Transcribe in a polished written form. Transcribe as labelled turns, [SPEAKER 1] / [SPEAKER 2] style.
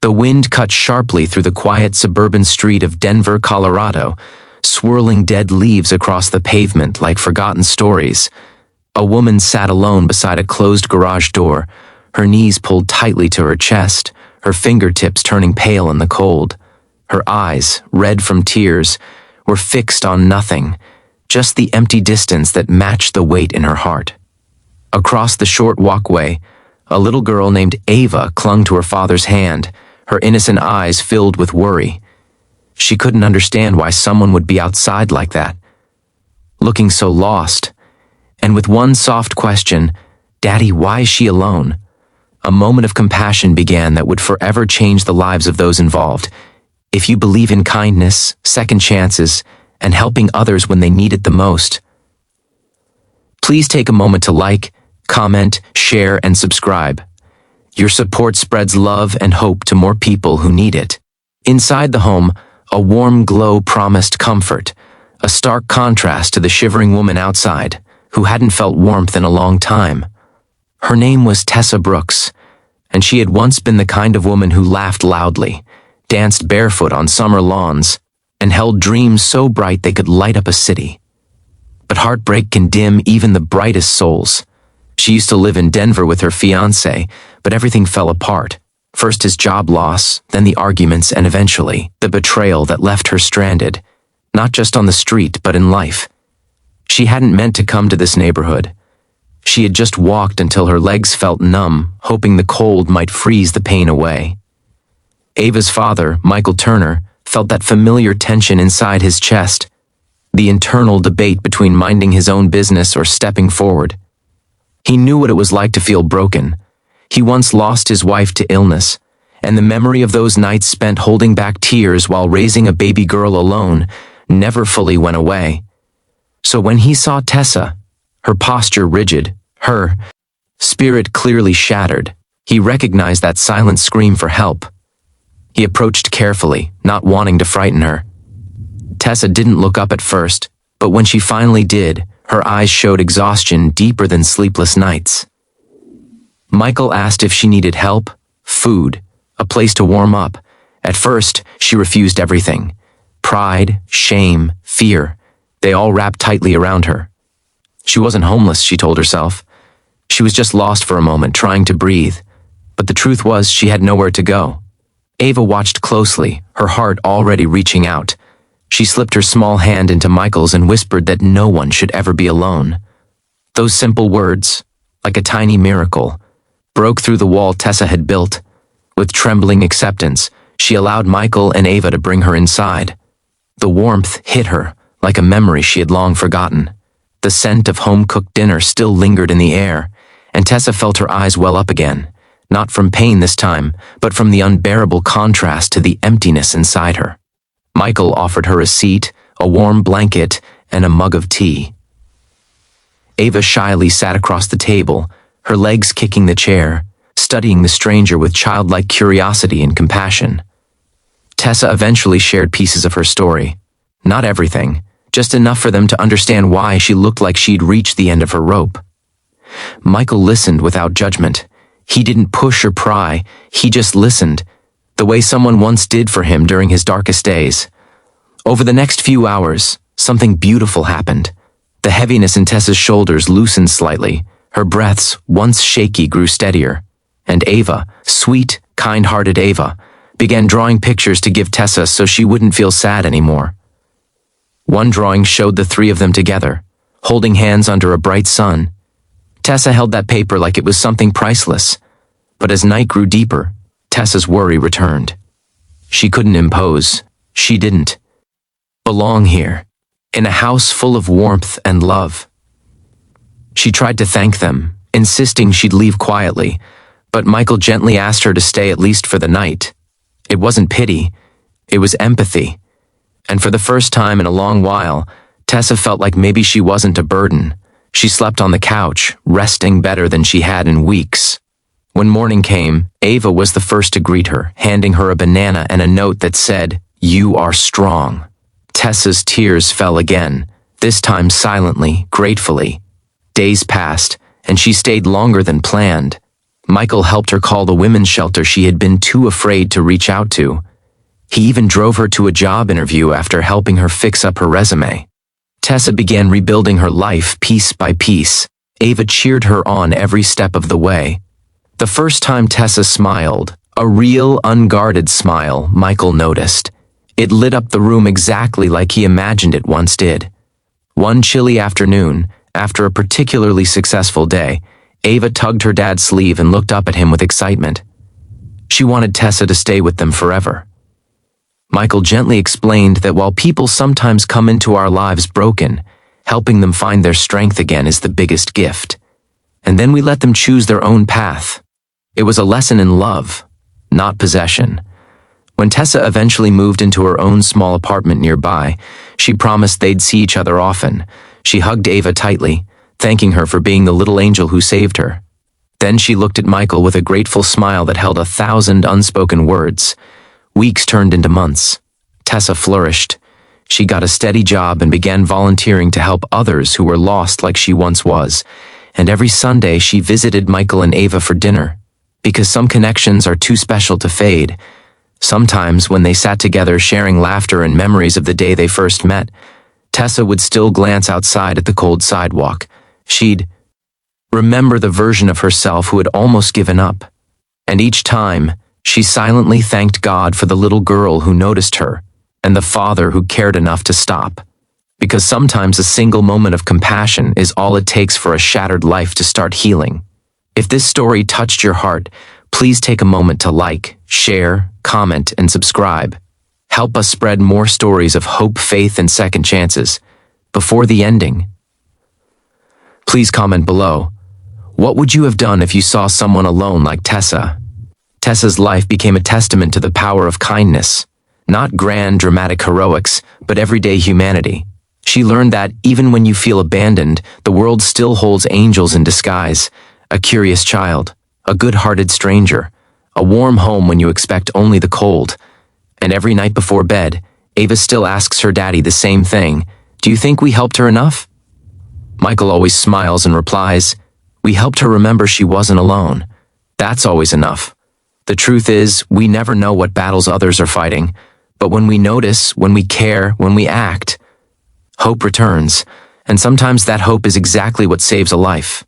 [SPEAKER 1] The wind cut sharply through the quiet suburban street of Denver, Colorado, swirling dead leaves across the pavement like forgotten stories. A woman sat alone beside a closed garage door, her knees pulled tightly to her chest, her fingertips turning pale in the cold. Her eyes, red from tears, were fixed on nothing, just the empty distance that matched the weight in her heart. Across the short walkway, a little girl named Ava clung to her father's hand, her innocent eyes filled with worry. She couldn't understand why someone would be outside like that, looking so lost. And with one soft question, "Daddy, why is she alone?" a moment of compassion began that would forever change the lives of those involved. If you believe in kindness, second chances, and helping others when they need it the most, please take a moment to like, comment, share, and subscribe. Your support spreads love and hope to more people who need it. Inside the home, a warm glow promised comfort, a stark contrast to the shivering woman outside, who hadn't felt warmth in a long time. Her name was Tessa Brooks, and she had once been the kind of woman who laughed loudly, danced barefoot on summer lawns, and held dreams so bright they could light up a city. But heartbreak can dim even the brightest souls. She used to live in Denver with her fiancé, but everything fell apart. First his job loss, then the arguments, and eventually the betrayal that left her stranded, not just on the street but in life. She hadn't meant to come to this neighborhood. She had just walked until her legs felt numb, hoping the cold might freeze the pain away. Ava's father, Michael Turner, felt that familiar tension inside his chest, the internal debate between minding his own business or stepping forward. He knew what it was like to feel broken. He once lost his wife to illness, and the memory of those nights spent holding back tears while raising a baby girl alone never fully went away. So when he saw Tessa, her posture rigid, her spirit clearly shattered, he recognized that silent scream for help. He approached carefully, not wanting to frighten her. Tessa didn't look up at first, but when she finally did, her eyes showed exhaustion deeper than sleepless nights. Michael asked if she needed help, food, a place to warm up. At first, she refused everything. Pride, shame, fear, they all wrapped tightly around her. She wasn't homeless, she told herself. She was just lost for a moment, trying to breathe. But the truth was, she had nowhere to go. Ava watched closely, her heart already reaching out. She slipped her small hand into Michael's and whispered that no one should ever be alone. Those simple words, like a tiny miracle, broke through the wall Tessa had built. With trembling acceptance, she allowed Michael and Ava to bring her inside. The warmth hit her, like a memory she had long forgotten. The scent of home-cooked dinner still lingered in the air, and Tessa felt her eyes well up again, not from pain this time, but from the unbearable contrast to the emptiness inside her. Michael offered her a seat, a warm blanket, and a mug of tea. Ava shyly sat across the table, her legs kicking the chair, studying the stranger with childlike curiosity and compassion. Tessa eventually shared pieces of her story. Not everything, just enough for them to understand why she looked like she'd reached the end of her rope. Michael listened without judgment. He didn't push or pry, he just listened, the way someone once did for him during his darkest days. Over the next few hours, something beautiful happened. The heaviness in Tessa's shoulders loosened slightly, her breaths, once shaky, grew steadier, and Ava, sweet, kind-hearted Ava, began drawing pictures to give Tessa so she wouldn't feel sad anymore. One drawing showed the three of them together, holding hands under a bright sun. Tessa held that paper like it was something priceless, but as night grew deeper, Tessa's worry returned. She couldn't impose, she didn't belong here, in a house full of warmth and love. She tried to thank them, insisting she'd leave quietly, but Michael gently asked her to stay at least for the night. It wasn't pity, it was empathy. And for the first time in a long while, Tessa felt like maybe she wasn't a burden. She slept on the couch, resting better than she had in weeks. When morning came, Ava was the first to greet her, handing her a banana and a note that said, "You are strong." Tessa's tears fell again, this time silently, gratefully. Days passed, and she stayed longer than planned. Michael helped her call the women's shelter she had been too afraid to reach out to. He even drove her to a job interview after helping her fix up her resume. Tessa began rebuilding her life piece by piece. Ava cheered her on every step of the way. The first time Tessa smiled, a real, unguarded smile, Michael noticed. It lit up the room exactly like he imagined it once did. One chilly afternoon, after a particularly successful day, Ava tugged her dad's sleeve and looked up at him with excitement. She wanted Tessa to stay with them forever. Michael gently explained that while people sometimes come into our lives broken, helping them find their strength again is the biggest gift. And then we let them choose their own path. It was a lesson in love, not possession. When Tessa eventually moved into her own small apartment nearby, she promised they'd see each other often. She hugged Ava tightly, thanking her for being the little angel who saved her. Then she looked at Michael with a grateful smile that held 1,000 unspoken words. Weeks turned into months. Tessa flourished. She got a steady job and began volunteering to help others who were lost like she once was. And every Sunday she visited Michael and Ava for dinner, because some connections are too special to fade. Sometimes when they sat together sharing laughter and memories of the day they first met, Tessa would still glance outside at the cold sidewalk. She'd remember the version of herself who had almost given up. And each time, she silently thanked God for the little girl who noticed her and the father who cared enough to stop. Because sometimes a single moment of compassion is all it takes for a shattered life to start healing. If this story touched your heart, please take a moment to like, share, comment, and subscribe. Help us spread more stories of hope, faith, and second chances. Before the ending, please comment below. What would you have done if you saw someone alone like Tessa? Tessa's life became a testament to the power of kindness. Not grand, dramatic heroics, but everyday humanity. She learned that, even when you feel abandoned, the world still holds angels in disguise. A curious child, a good-hearted stranger, a warm home when you expect only the cold. And every night before bed, Ava still asks her daddy the same thing. Do you think we helped her enough? Michael always smiles and replies, we helped her remember she wasn't alone. That's always enough. The truth is, we never know what battles others are fighting, but when we notice, when we care, when we act, hope returns, and sometimes that hope is exactly what saves a life.